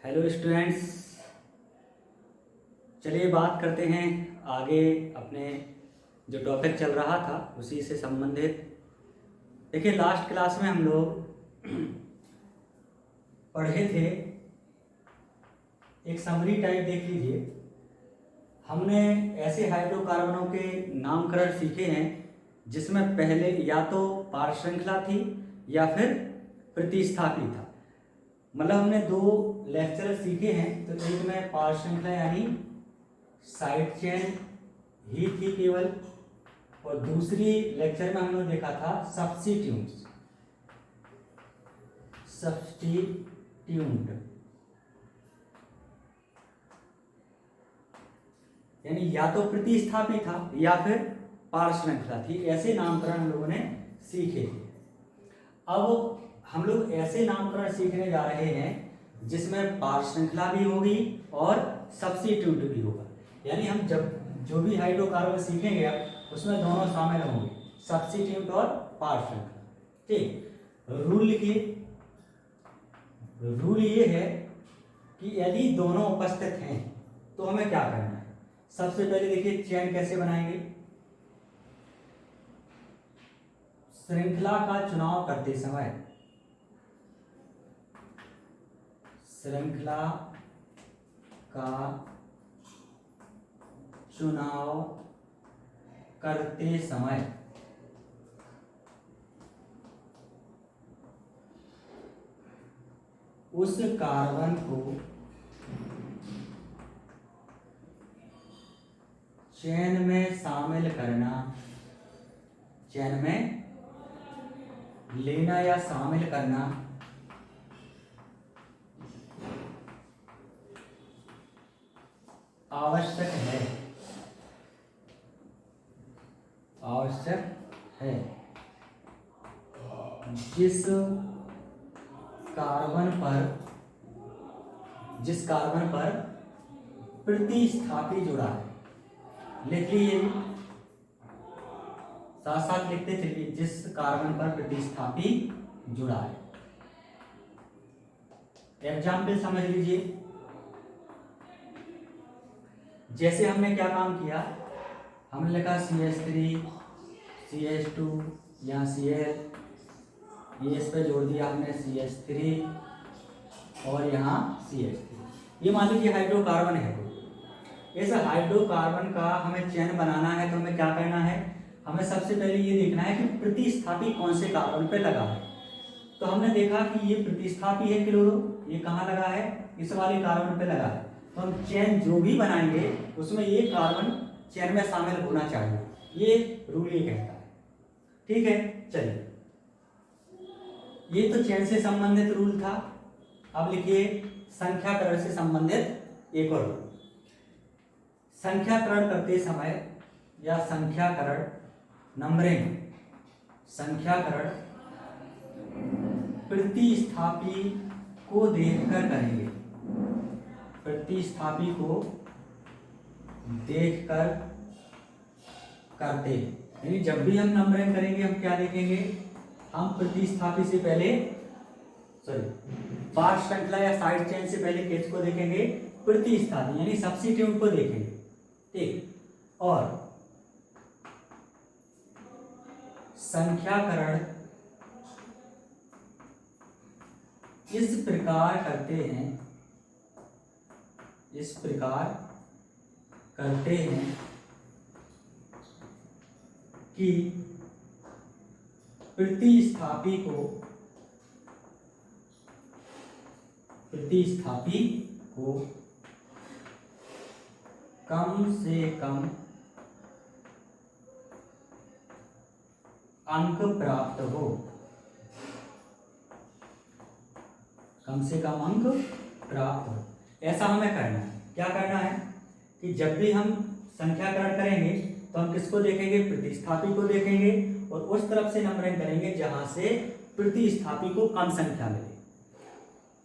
Hello students, चलिए बात करते हैं आगे अपने जो टॉपिक चल रहा था उसी से संबंधित। देखिए, लास्ट क्लास में हम लोग पढ़े थे, एक समरी टाइप देख लीजिए। हमने ऐसे हाइड्रोकार्बनों के नामकरण सीखे हैं जिसमें पहले या तो पार श्रृंखला थी या फिर प्रतिस्थापी था। मतलब हमने दो लेक्चर सीखे हैं, तो एक में पार श्रृंखला यानी साइड चेन ही थी केवल, और दूसरी लेक्चर में हमने देखा था सब्स्टिट्यूट यानी या तो प्रतिस्थापी था या फिर पार श्रृंखला थी। ऐसे नामकरण हम लोगों ने सीखे थे। अब हम लोग ऐसे नामकरण सीखने जा रहे हैं जिसमें पार श्रृंखला भी होगी और सब्स्टिट्यूट भी होगा। यानी हम जब जो भी हाइड्रोकार्बन सीखेंगे उसमें दोनों शामिल होंगे, सब्स्टिट्यूट और पार श्रृंखला। ठीक, रूल लिखिए। रूल ये है कि यदि दोनों उपस्थित हैं तो हमें क्या करना है। सबसे पहले देखिए चेन कैसे बनाएंगे। श्रृंखला का चुनाव करते समय श्रृंखला का चुनाव करते समय उस कार्बन को चेन में शामिल करना, चेन में लेना या शामिल करना आवश्यक है। जिस कार्बन पर प्रतिस्थापी जुड़ा है, लिख लीजिए, साथ साथ लिखते चलिए, जिस कार्बन पर प्रतिस्थापी जुड़ा है। एग्जाम्पल समझ लीजिए। जैसे हमने क्या काम किया, हमने लिखा CH3 CH2 यहाँ Cl, ये इस पे जोड़ दिया हमने CH3 और यहाँ CH3। ये मान लीजिए हाइड्रोकार्बन है। इस हाइड्रोकार्बन का हमें चेन बनाना है तो हमें क्या करना है, हमें सबसे पहले ये देखना है कि प्रतिस्थापी कौन से कार्बन पे लगा है। तो हमने देखा कि ये प्रतिस्थापी है क्लोरो, ये कहाँ लगा है, इस वाले कार्बन पे लगा है। तो हम चेन जो भी बनाएंगे उसमें ये कार्बन चेन में शामिल होना चाहिए, ये रूल ये कहता है। ठीक है, चलिए, ये तो चेन से संबंधित रूल था। अब लिखिए संख्याकरण से संबंधित एक और रूल। संख्याकरण करते समय या संख्याकरण नंबरिंग, संख्याकरण प्रतिस्थापी को देखकर करेंगे, प्रतिस्थापी को देखकर करते हैं। यानी जब भी हम नंबरिंग करेंगे हम क्या देखेंगे, हम प्रतिस्थापी से पहले पार श्रृंखला या साइड चेन से पहले किसको देखेंगे, प्रतिस्थापी यानी सब्स्टिट्यूट को देखेंगे। ठीक, और संख्याकरण इस प्रकार करते हैं कि प्रतिस्थापी को कम से कम अंक प्राप्त हो, कम से कम अंक प्राप्त हो। ऐसा हमें करना है। क्या करना है कि जब भी हम संख्याकरण करेंगे तो हम किसको देखेंगे, प्रतिस्थापी को देखेंगे, और उस तरफ से नंबरिंग करेंगे जहां से प्रतिस्थापी को कम संख्या मिले।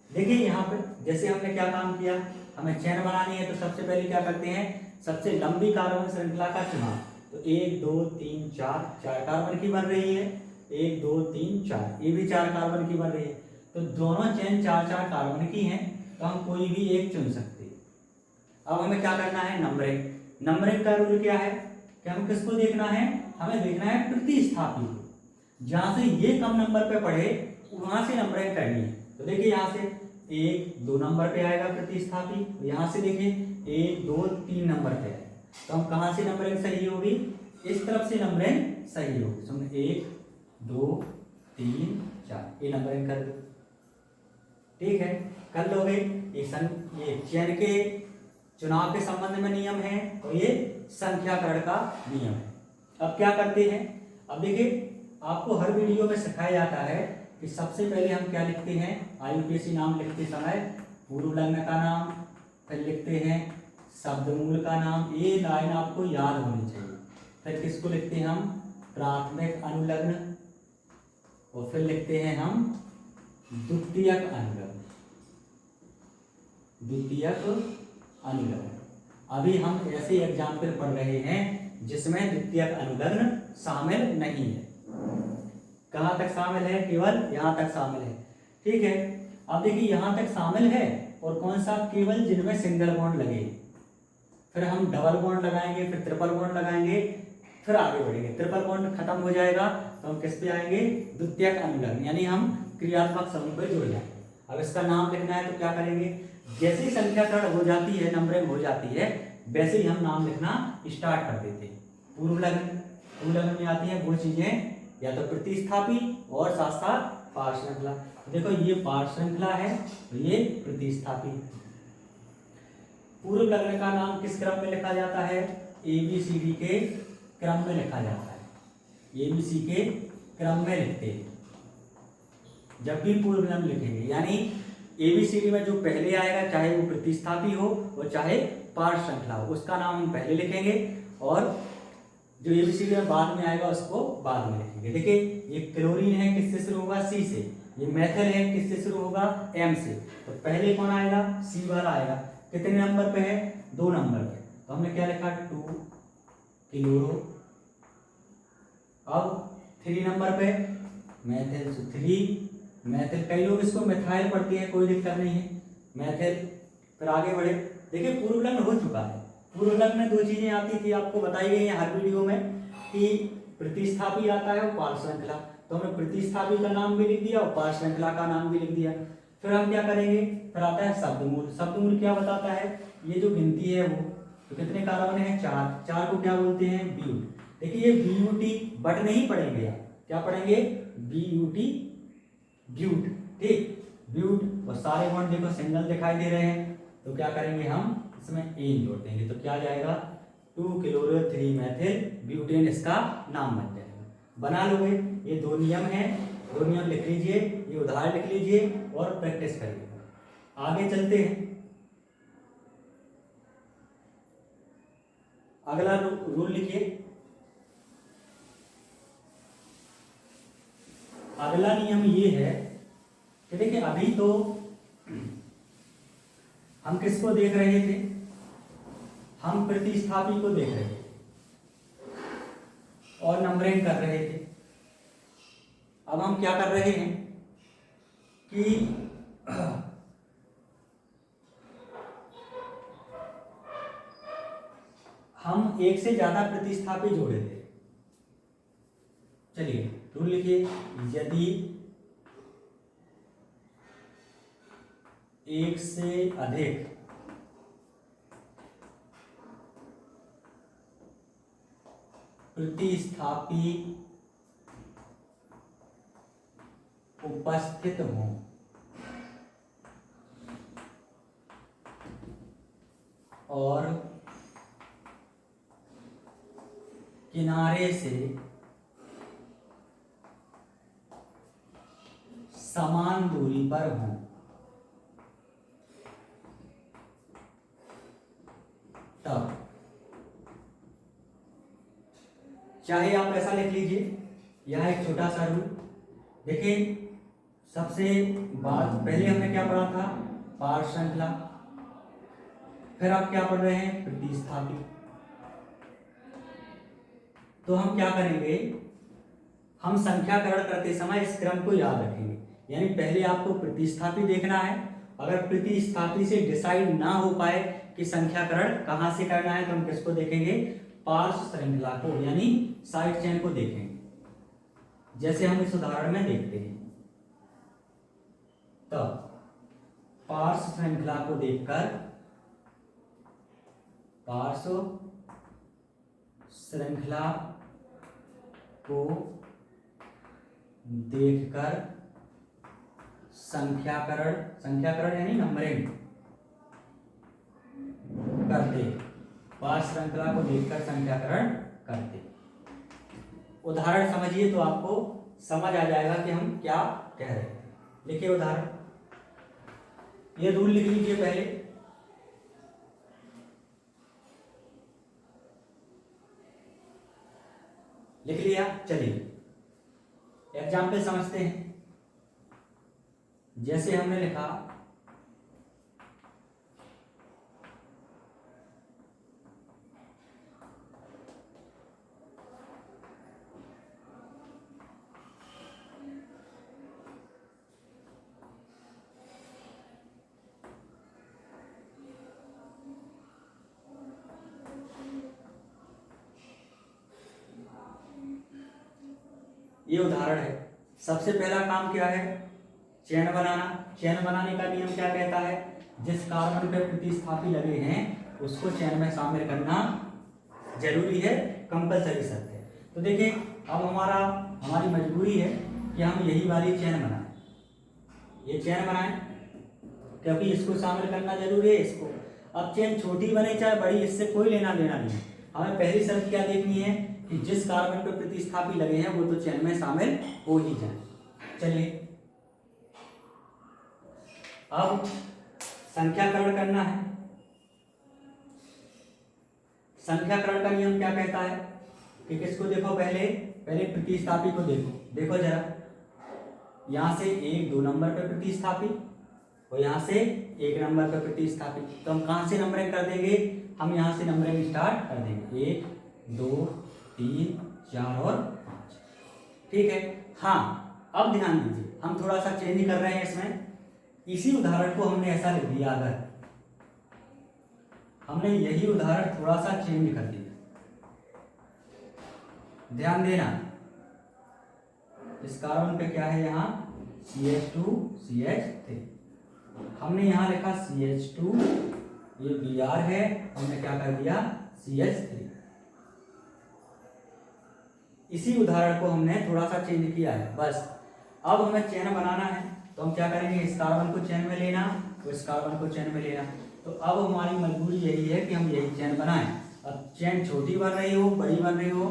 देखिए यहाँ पे जैसे हमने क्या काम किया, हमें चेन बनानी है तो सबसे पहले क्या करते हैं, सबसे लंबी कार्बन श्रृंखला का चुनाव। तो 1 2 3 4 कार्बन की बन रही है, 1 2 3 4, ये भी 4 कार्बन की बन रही है। तो दोनों चेन 4 4 कार्बन की हैं। तो हम कोई भी एक चुन सकते हैं। अब हमें क्या करना है, नंबरिंग। नंबरिंग का रूल क्या है कि हमें किसको देखना है, हमें देखना है प्रतिस्थापी को। जहां से ये कम नंबर पे पढ़े वहां से नंबरिंग करनी है। तो देखिए यहाँ से 1 2 नंबर पे आएगा प्रतिस्थापी, यहाँ से देखिए 1 2 3 नंबर पे आएगा। तो हम कहाँ से नंबरिंग सही होगी, इस तरफ से नंबरिंग सही होगी। तो हमने 1 2 3 4 ये नंबरिंग कर दो, ठीक है, कर लोगे। ये चयन के चुनाव के संबंध में नियम है और ये संख्याकरण का नियम है। अब क्या करते हैं, अब देखिए आपको हर वीडियो में सिखाया जाता है कि सबसे पहले हम क्या लिखते हैं, IUPAC नाम लिखते समय पूर्व लग्न का नाम, फिर लिखते हैं शब्दमूल का नाम, ये लाइन आपको याद होनी चाहिए। फिर किसको लिखते हैं हम, प्राथमिक अनुलग्न, और फिर लिखते हैं हम द्वितीयक अनुलग्न, द्वितीयक अनुलग्न। अभी हम ऐसे एग्जाम्पल पढ़ रहे हैं जिसमें द्वितीयक अनुलग्न शामिल नहीं है। कहाँ तक शामिल है, केवल यहाँ तक शामिल है, ठीक है। अब देखिए यहाँ तक शामिल है, और कौन सा, केवल जिनमें सिंगल बॉन्ड लगे। फिर हम डबल बॉन्ड लगाएंगे, फिर ट्रिपल बॉन्ड लगाएंगे, फिर आगे बढ़ेंगे। ट्रिपल बॉन्ड खत्म हो जाएगा तो हम किस पे आएंगे, द्वितीयक अनुलग्न, यानी हम क्रियात्मक समूह पे जुड़ जाएंगे। अब इसका नाम लिखना है तो क्या करेंगे, जैसी संख्याकरण हो जाती है, नंबरिंग हो जाती है, वैसे ही हम नाम लिखना स्टार्ट कर देते हैं। पूर्व लग्न में आती है वो चीजें, या तो प्रतिस्थापी और साथ साथ पार श्रृंखला। देखो ये पार श्रृंखला है, तो ये प्रतिस्थापी। पूर्व लग्न का नाम किस क्रम में लिखा जाता है, ABCD के क्रम में लिखा जाता है। ABC के क्रम में लिखते हैं जब भी पूर्व लग्न लिखेंगे, यानी ABCD में जो पहले आएगा, चाहे वो प्रतिस्थापी हो और चाहे पार श्रृंखला हो, उसका नाम हम पहले लिखेंगे, और जो ABCD में बाद में आएगा उसको बाद में लिखेंगे। देखिए ये क्लोरीन है, किससे शुरू होगा, C से। ये मेथल है, किससे शुरू होगा, M से। तो पहले कौन आएगा, C वाला आएगा। कितने नंबर पे है, 2 नंबर पे। तो हमने क्या लिखा, 2 क्लोरो। अब 3 नंबर पे मेथिल, 3 मेथिल। कई लोग इसको मिथाइल पढ़ते हैं, कोई दिक्कत नहीं है, मेथिल। फिर आगे बढ़े, देखिए पूर्व लग्न हो चुका है। पूर्व लग्न में 2 चीजें आती थी, आपको बताई गई है हर वीडियो में, कि प्रतिस्थापी आता है और पार श्रृंखला। तो हमने प्रतिस्थापी का नाम भी लिख दिया और पार श्रृंखला का नाम भी लिख दिया। फिर हम क्या करेंगे, फिर आता है शब्दमूल। शब्दमूल क्या बताता है, ये जो गिनती है वो, तो कितने कार्बन है, 4। 4 को क्या बोलते हैं, ब्यूट। देखिए ये BUT बट नहीं पढ़ेंगे आप, क्या पढ़ेंगे, BUT, ब्यूट, ठीक, ब्यूट। और सारे बॉन्ड देखो सिंगल दिखाई दे रहे हैं, तो क्या करेंगे हम, इसमें एन जोड़ देंगे, तो क्या आ जाएगा, 2 क्लोरो 3 मेथिल ब्यूटेन, इसका नाम बन जाएगा। बना लोगे, ये 2 नियम हैं, 2 नियम लिख लीजिए, ये उदाहरण लिख लीजिए और प्रैक्टिस करिए। आगे चलते हैं, अगला रूल लिखिए। अगला नियम ये है कि देखिए अभी तो हम किसको देख रहे थे, हम प्रतिस्थापी को देख रहे थे और नंबरिंग कर रहे थे। अब हम क्या कर रहे हैं कि हम एक से ज्यादा प्रतिस्थापी जोड़े थे। चलिए रूल लिखिए, यदि एक से अधिक प्रतिस्थापी उपस्थित हों और किनारे से समान दूरी पर हों, तब, चाहे आप ऐसा लिख लीजिए, यह एक छोटा सा रूल। देखिए सबसे बात पहले हमने क्या पढ़ा था, पार श्रृंखला, फिर आप क्या पढ़ रहे हैं, प्रतिस्थापी। तो हम क्या करेंगे, हम संख्याकरण करते समय इस क्रम को याद रखेंगे, यानी पहले आपको प्रतिस्थापी देखना है अगर प्रतिस्थापी से डिसाइड ना हो पाए कि संख्याकरण कहां से करना है, तो हम किसको देखेंगे, पार्श्व श्रृंखला को, यानी साइड चेन को देखेंगे, जैसे हम इस उदाहरण में देखते हैं। तो पार्श्व श्रृंखला को देखकर, पार्श्व श्रृंखला को देखकर संख्याकरण यानी नंबरिंग करते, पार्श्व श्रृंखला को देखकर संख्याकरण करते। उदाहरण समझिए तो आपको समझ आ जाएगा कि हम क्या कह रहे हैं। लिखिए उदाहरण, ये रूल लिख लीजिए पहले। लिख लिया, चलिए एग्जाम्पल समझते हैं। जैसे हमने लिखा ये उदाहरण है। सबसे पहला काम क्या है, चेन बनाना। चेन बनाने का नियम क्या कहता है, जिस कार्बन पे प्रतिस्थापी लगे हैं उसको चेन में शामिल करना जरूरी है, कंपलसरी शर्त है। तो देखिए अब हमारी मजबूरी है कि हम यही वाली चेन बनाएं, ये चेन बनाएं, क्योंकि इसको शामिल करना जरूरी है, इसको। अब चेन छोटी बने चाहे बड़ी, इससे कोई लेना देना नहीं है। हमें पहली शर्त क्या देखनी है कि जिस कार्बन पे प्रतिस्थापी लगे हैं वो तो चेन में शामिल हो ही जाए। चलिए अब संख्याकरण करना है। संख्याकरण का नियम क्या कहता है कि किसको देखो, पहले प्रतिस्थापी को देखो जरा। यहां से 1 2 नंबर पे प्रतिस्थापी और यहां से 1 नंबर पे प्रतिस्थापी। तो हम कहां से नंबरिंग कर देंगे, हम यहां से नंबरिंग स्टार्ट कर देंगे, 1 2 3 4 और 5। ठीक है। हाँ अब ध्यान दीजिए, हम थोड़ा सा चेंज कर रहे हैं इसमें। इसी उदाहरण को हमने ऐसा लिख दिया, अगर हमने यही उदाहरण थोड़ा सा चेंज कर दिया, ध्यान देना, इस कार्बन पे क्या है, यहाँ CH2 CH3, हमने यहाँ लिखा CH2, ये Br है, हमने क्या कर दिया CH3। इसी उदाहरण को हमने थोड़ा सा चेंज किया है बस। अब हमें चेन बनाना है, तो हम क्या करेंगे, इस कार्बन को चेन में लेना, तो इस कार्बन को चेन में लेना। तो अब हमारी मजबूरी यही है कि हम यही चेन बनाएं। अब चेन छोटी बन रही हो बड़ी बन रही हो,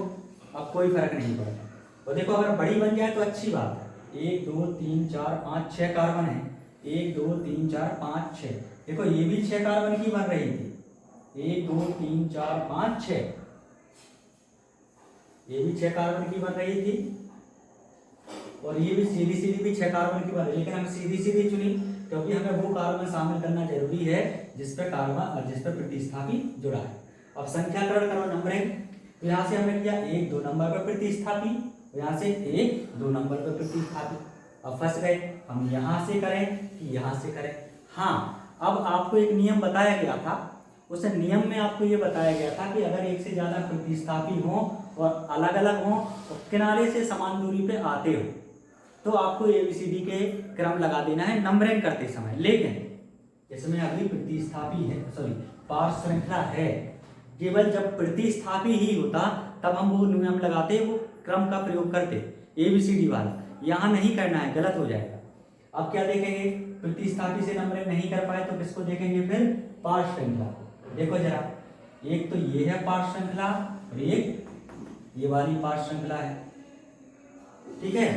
अब कोई फर्क नहीं पड़ता। और देखो अगर बड़ी बन जाए तो अच्छी बात है, 1 2 3 4 5 6 कार्बन है, 1 2 3 4 5 6। देखो ये भी 6 कार्बन की बन रही थी, 1 2 3 4 5 6, ये भी 6 कार्बन की बन रही थी, और ये भी सीधी भी 6 कार्बन की बन रही है। लेकिन हम सीधी चुनी क्योंकि हमें वो कार्बन शामिल करना जरूरी है जिस पे प्रतिस्थापी जुड़ा है। अब संख्याकरण करो, नंबरिंग। तो यहाँ से हमने किया 1 2 नंबर पर प्रतिस्थापी, यहाँ से 1 2 नंबर पर प्रतिस्थापी। अब फंस गए, हम यहाँ से करें कि यहाँ से करें। हाँ अब आपको एक नियम बताया गया था, उस नियम में आपको ये बताया गया था कि अगर एक से ज्यादा प्रतिस्थापी हो और अलग अलग हो और किनारे से समान दूरी पे आते हो तो आपको ABCD के क्रम लगा देना है नंबरिंग करते समय। लेकिन इसमें अभी प्रतिस्थापी है, सॉरी पार्श्व श्रृंखला है, केवल जब प्रतिस्थापी ही होता तब हम वो नियम लगाते, वो क्रम का प्रयोग करते ABCD वाला। यहाँ नहीं करना है, गलत हो जाएगा। अब क्या देखेंगे, प्रतिस्थापी से नंबरिंग नहीं कर पाए तो किसको देखेंगे, फिर पार्श्व श्रृंखला। देखो जरा, एक तो ये है पार्श्व श्रृंखला और एक ये वाली पार्श्व श्रृंखला है, ठीक है,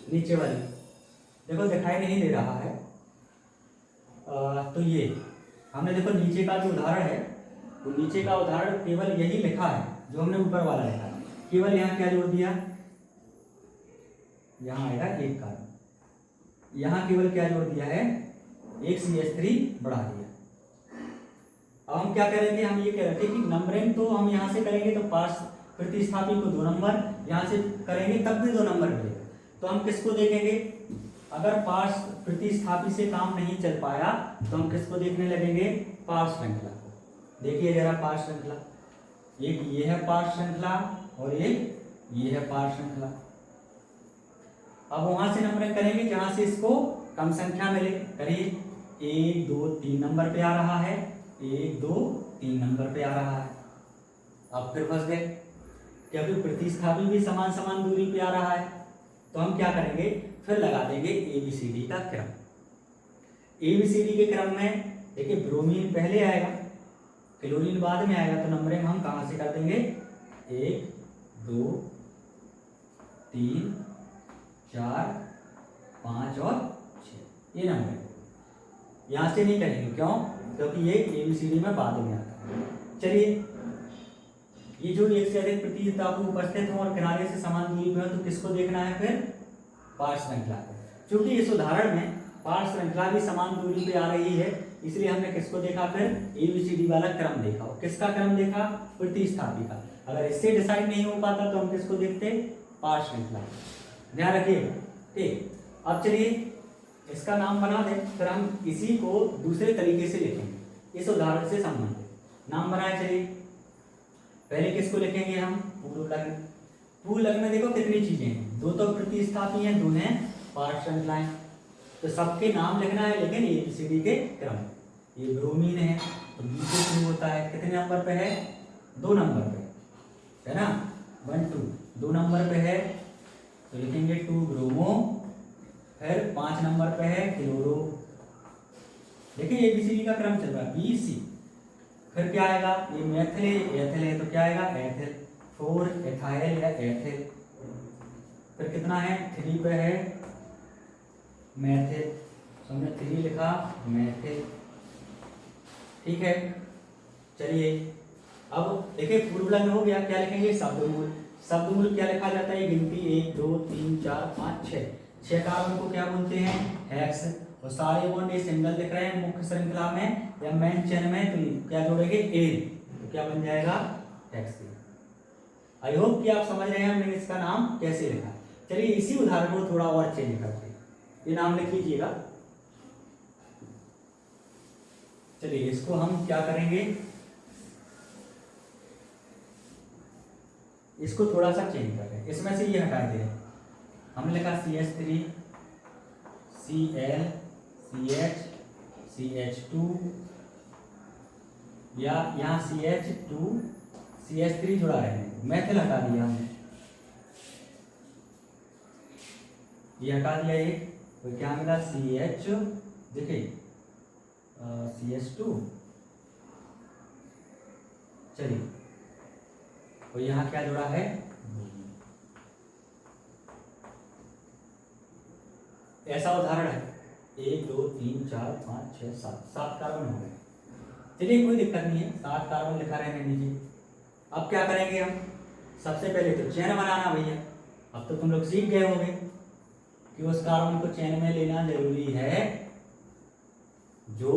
नीचे वाली। देखो दिखाई नहीं दे रहा है, तो ये हमने देखो नीचे का जो उदाहरण है, तो नीचे का उदाहरण केवल यही लिखा है जो हमने ऊपर वाला लिखा है। केवल यहाँ क्या जोड़ दिया, यहाँ आएगा 1 कार्बन, यहाँ केवल क्या जोड़ दिया है, 1 CH3 बढ़ा दिया। अब हम क्या करेंगे, हम ये कह रहे थे कि नंबरिंग तो हम यहाँ से करेंगे तो पार्श्व प्रतिस्थापी को 2 नंबर, यहाँ से करेंगे तब भी 2 नंबर मिलेगा। तो हम किसको देखेंगे, अगर पार्श्व प्रतिस्थापी से काम नहीं चल पाया तो हम किसको देखने लगेंगे, पार्श्व श्रृंखला को। देखिए जरा पार्श्व श्रृंखला, एक ये है पार्श्व श्रृंखला और एक ये है पार्श्व श्रृंखला। अब वहां से नंबरिंग करेंगे जहां से इसको कम संख्या मिले। करिए 1 2 3 नंबर पे आ रहा है, 1 2 3 नंबर पे आ रहा है। अब फिर फंस गए क्योंकि प्रतिस्थापी भी समान समान दूरी पे आ रहा है, तो हम क्या करेंगे, फिर लगा देंगे ABCD का क्रम। ABCD के क्रम में देखिए ब्रोमीन पहले आएगा, क्लोरीन बाद में आएगा, तो नंबरिंग हम कहां से कर देंगे, 1 2 3 4 5 और 6, ये नंबर यहां से नहीं करेंगे। क्यों, क्योंकि ये ABCD में बाद में आता है। चलिए ये जो एक से अधिक प्रतिस्थापी उपस्थित हो और किनारे से समान दूरी पे हो तो किसको देखना है, फिर पार्श्व श्रृंखला को। क्योंकि इस उदाहरण में पार्श्व श्रृंखला भी समान दूरी पे आ रही है, इसलिए हमने किसको देखा, फिर ABCD वाला क्रम देखा। किसका क्रम देखा, प्रतिस्थापी का। अगर इससे डिसाइड नहीं हो पाता तो हम किसको देखते, पार्श्व श्रृंखला। ध्यान रखिए, ठीक। अब चलिए इसका नाम बना दें, फिर हम इसी को दूसरे तरीके से लिखेंगे, इस उदाहरण से संबंधित नाम बनाए। चलिए पहले किसको लिखेंगे हम, पूर्व लग्न। पूर्व लग्न में देखो कितनी चीजें हैं, 2 तो प्रतिस्थापी हैं, 2 हैं पार्श्व श्रृंखलाएं, तो सबके नाम लिखना है लेकिन ABCD के क्रम। ये ब्रोमीन है तो बी से शुरू होता है, कितने नंबर पे है, 2 नंबर पे है ना, 1 2 2 नंबर पे है तो लिखेंगे 2 ब्रोमो। फिर 5 नंबर पे है क्लोरो। देखिए ABCD का क्रम चल रहा है, BC। फिर क्या आएगा, ये मेथिल है, एथिल है तो क्या आएगा, एथिल। 4 एथाइल या एथिल। फिर कितना है, 3 पे है मेथिल, तो हमने 3 लिखा, मेथिल। ठीक है, चलिए अब देखिए पूर्व लग्न हो गया, क्या लिखेंगे, शब्दमूल। शब्दमूल क्या लिखा जाता है, गिनती 1 2 3 4 5 6, 6 कार्बन को क्या बोलते हैं, हेक्स। और सारे बॉन्ड ये सिंगल दिख रहे हैं मुख्य श्रृंखला में या मेन चेन में, तो क्या जोड़ेंगे, एल, तो क्या बन जाएगा, हेक्स। आई होप कि आप समझ रहे हैं हमने इसका नाम कैसे लिखा। चलिए इसी उदाहरण को थोड़ा और चेंज करते हैं, ये नाम लिख लीजिएगा। चलिए इसको हम क्या करेंगे, इसको थोड़ा सा चेंज कर रहे हैं, इसमें से ये हटा दे। हमने लिखा CH3 Cl CH CH2 या यहाँ CH2 CH3 जुड़ा है, मेथिल हटा दिया हमने, ये हटा दिया ये, तो क्या मिला, CH, देखिए CH2। चलिए और यहाँ क्या जुड़ा है, ऐसा उदाहरण है 1 2 3 4 5 6 7 कार्बन हो गए। चलिए कोई दिक्कत नहीं है, 7 कार्बन लिखा रहने दीजिए। अब क्या करेंगे हम, सबसे पहले तो चेन बनाना भैया। अब तो तुम लोग सीख गए होंगे कि उस कार्बन को चेन में लेना जरूरी है जो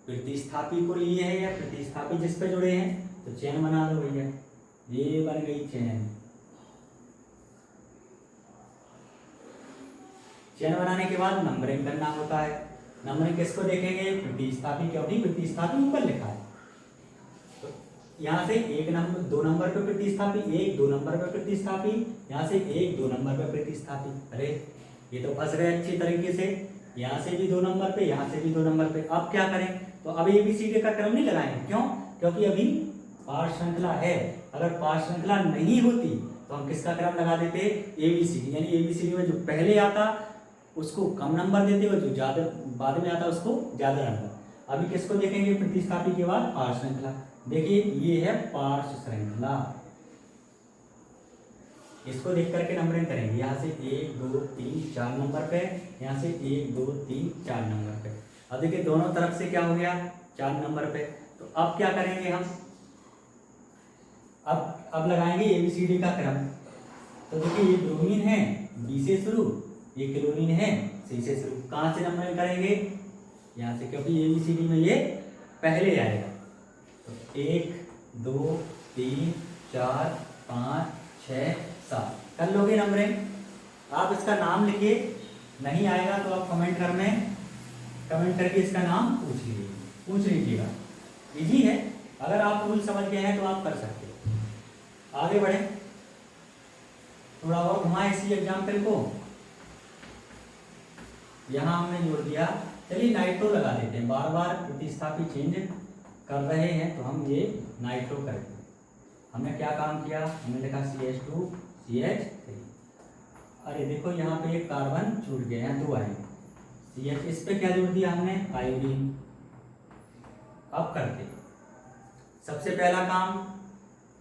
प्रतिस्थापी को लिए है या प्रतिस्थापी जिस पे जुड़े हैं, तो चेन बना दो भैया, ये बन गई चेन। चेन बनाने के बाद नंबरिंग करना होता है। नंबरिंग किसको देखेंगे, प्रतिस्थापी, क्योंकि प्रतिस्थापी ऊपर लिखा है, तो यहाँ से 1 नंबर 2 नंबर पे प्रतिस्थापी, 1 2 नंबर पे प्रतिस्थापी, यहाँ से 1 2 नंबर पे प्रतिस्थापी। अरे ये तो फंस गए अच्छी तरीके से, यहाँ से भी 2 नंबर पे, यहाँ से भी 2 नंबर पे। अब क्या करें, तो अब ABCD का क्रम नहीं लगाएंगे, क्यों, क्योंकि अभी पार्श्व श्रृंखला है। अगर पार्श्व श्रृंखला नहीं होती तो हम किसका क्रम लगा देते, ABCD, यानी ABCD में जो पहले आता उसको कम नंबर देते हो, जो ज्यादा बाद में आता उसको ज्यादा नंबर। अभी किसको देखेंगे, प्रतिस्थापी के बाद पार्श्व श्रृंखला। देखिए ये है पार्श्व श्रृंखला, इसको देख करके नंबरिंग करेंगे, यहाँ से 1 2 3 4 नंबर पे, यहाँ से 1 2 3 4 नंबर पे। अब देखिए दोनों तरफ से क्या हो गया, 4 नंबर पे। तो अब क्या करेंगे हम, अब लगाएंगे ABCD का क्रम। तो देखिए ये ब्रोमीन है B से शुरू, ये क्लोरीन है C से शुरू। कहाँ से नंबरिंग करेंगे, यहाँ से, क्योंकि ABCD में ये पहले आएगा। तो 1 2 3 4 5 6 7 कर लोगे नंबरिंग। आप इसका नाम लिखिए, नहीं आएगा तो आप कमेंट करके इसका नाम पूछ लीजिएगा। इजी है, अगर आप रूल समझ गए हैं तो आप कर सकते हो। आगे बढ़े, थोड़ा और घुमाए इसी एग्जाम्पल को। यहाँ हमने जोड़ दिया, चलिए नाइट्रो लगा देते हैं, बार बार प्रतिस्थापी चेंज कर रहे हैं तो हम ये नाइट्रो करते हैं। हमने क्या काम किया, हमने लिखा CH2 CH3। अरे देखो यहाँ पे एक कार्बन छूट गया है, 2 आएंगे CH, इस पे क्या जोड़ दिया हमने, आयोडीन। अब करते सबसे पहला काम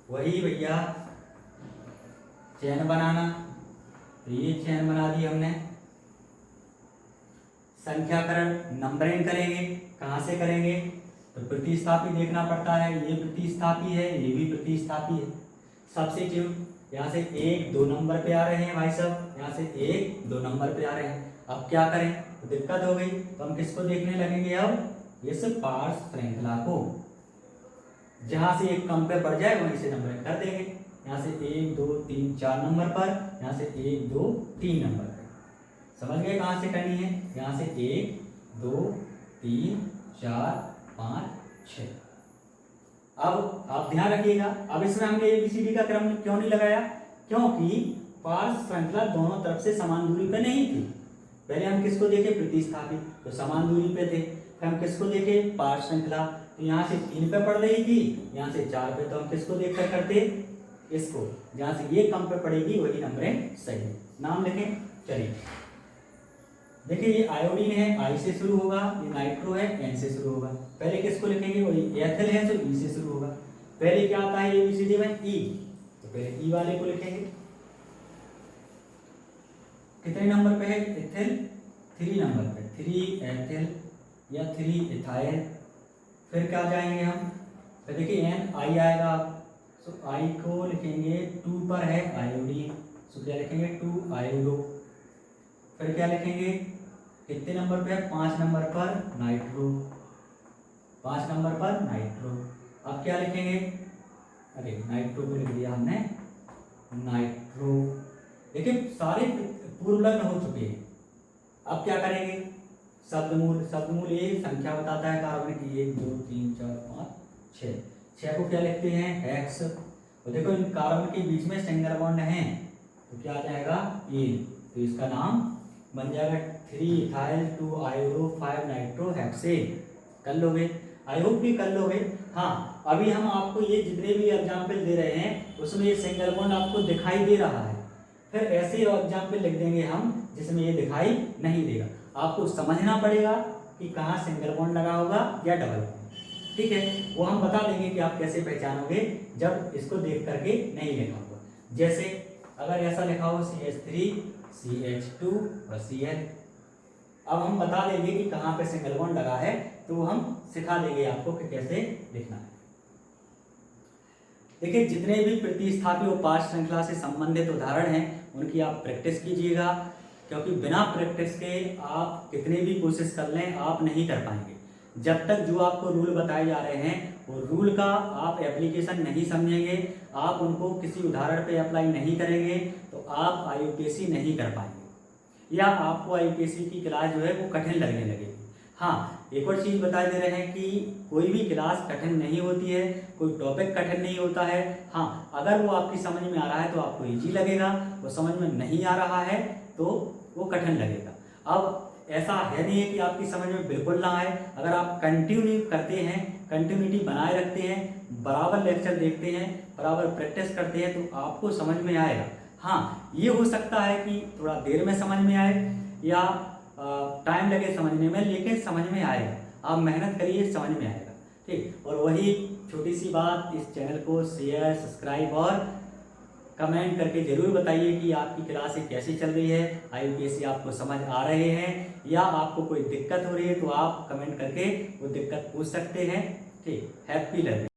वही भैया, चेन बनाना। तो ये चेन बना दी हमने। संख्याकरण नंबरिंग करेंगे, कहाँ से करेंगे, तो प्रतिस्थापी देखना पड़ता है। ये प्रतिस्थापी है, ये भी प्रतिस्थापी है। सब्स्टिट्यूट, यहाँ से 1 2 नंबर पे आ रहे हैं भाई साहब, यहाँ से 1 2 नंबर पे आ रहे हैं। अब क्या करें, तो दिक्कत हो गई, तो हम किसको देखने लगेंगे अब, इस पार्श्व श्रृंखला को। जहाँ से एक कम पे पड़ जाए वहीं से नंबर कर देंगे। यहाँ से 1 2 3 4 नंबर पर, यहाँ से 1 2 3 नंबर पर। समझ गए कहाँ से करनी है, यहाँ से 1 2 3 4 5 6। अब आप ध्यान रखिएगा, अब इसमें हमने ABCD का क्रम क्यों नहीं लगाया, क्योंकि पार्श्व श्रृंखला दोनों तरफ से समान दूरी पे नहीं थी। पहले हम किसको देखे, प्रतिस्थापी, तो समान दूरी पे थे। फिर हम किसको देखे, पार्श्व श्रृंखला, तो यहाँ से 3 पे पड़ रही थी, यहाँ से 4 पे, तो हम किसको देखकर करते, इसको। जहाँ से ये कम पे पड़ेगी वही नंबरें सही। नाम लिखें, चलिए देखिए ये आयोडीन है, आई से शुरू होगा, ये नाइट्रो है, एन से शुरू होगा। पहले किसको लिखेंगे, वही एथिल है तो ई से शुरू होगा। पहले क्या आता है ABCD में, ई, तो पहले ई वाले को लिखेंगे। कितने नंबर पे है एथिल, 3 नंबर पे, 3 एथिल या 3 इथाइल। फिर क्या जाएंगे हम, तो देखिए एन आई आएगा, तो आई को लिखेंगे 2 पर है आयोडीन, तो क्या लिखेंगे 2 आयोडो। फिर क्या लिखेंगे, कितने नंबर पे है, 5 नंबर पर नाइट्रो, 5 नंबर पर नाइट्रो। अब क्या लिखेंगे, अरे नाइट्रो को लिख दिया हमने, नाइट्रो। देखिए सारे पूर्व लग्न हो चुके हैं। अब क्या करेंगे, शब्दमूल ये संख्या बताता है कार्बन की, 1 2 3 4 5 6। 6 को क्या लिखते हैं, हेक्स। तो देखो इन कार्बन के बीच में सिंगल बॉन्ड है, तो क्या आ जाएगा, ये, तो इसका नाम बन जाएगा 3 इथाइल 2 आयोडो 5 नाइट्रो हेक्सेन। कर लोगे, आई होप भी कर लोगे। हाँ, अभी हम आपको ये जितने भी एग्जाम्पल दे रहे हैं उसमें ये सिंगल बॉन्ड आपको दिखाई दे रहा है। फिर ऐसे एग्जाम्पल लिख देंगे हम जिसमें ये दिखाई नहीं देगा। आपको समझना पड़ेगा कि कहाँ सिंगल बॉन्ड लगा होगा या डबल बॉन्ड, ठीक है। वो हम बता देंगे कि आप कैसे पहचानोगे जब इसको देख करके नहीं लिखा होगा। जैसे अगर ऐसा लिखा हो CH3 CH2 और Cl, अब हम बता देंगे कि कहाँ पे सिंगल बॉन्ड लगा है, तो वो हम सिखा देंगे आपको कि कैसे लिखना है। देखिए जितने भी प्रतिस्थापी और पार्श्व श्रृंखला से संबंधित उदाहरण हैं उनकी आप प्रैक्टिस कीजिएगा, क्योंकि बिना प्रैक्टिस के आप कितने भी कोशिश कर लें आप नहीं कर पाएंगे। जब तक जो आपको रूल बताए जा रहे हैं वो रूल का आप एप्लीकेशन नहीं समझेंगे, आप उनको किसी उदाहरण पे अप्लाई नहीं करेंगे, तो आप IUPAC नहीं कर पाएंगे, या आपको IUPAC की क्लास जो है वो कठिन लगने लगेगी। हाँ, एक और चीज़ बता दे रहे हैं कि कोई भी क्लास कठिन नहीं होती है, कोई टॉपिक कठिन नहीं होता है। हाँ, अगर वो आपकी समझ में आ रहा है तो आपको ईजी लगेगा, वो समझ में नहीं आ रहा है तो वो कठिन लगेगा। अब ऐसा है नहीं है कि आपकी समझ में बिल्कुल ना आए। अगर आप कंटिन्यू करते हैं, कंटिन्यूटी बनाए रखते हैं, बराबर लेक्चर देखते हैं, बराबर प्रैक्टिस करते हैं, तो आपको समझ में आएगा। हाँ, ये हो सकता है कि थोड़ा देर में समझ में आए या टाइम लगे समझने में, लेकिन समझ में आएगा। आप मेहनत करिए, समझ में आएगा, ठीक। और वही छोटी सी बात, इस चैनल को शेयर, सब्सक्राइब और कमेंट करके जरूर बताइए कि आपकी क्लासें कैसी चल रही है, IUPAC आपको समझ आ रहे हैं या आपको कोई दिक्कत हो रही है, तो आप कमेंट करके वो दिक्कत पूछ सकते हैं, ठीक। Happy learning.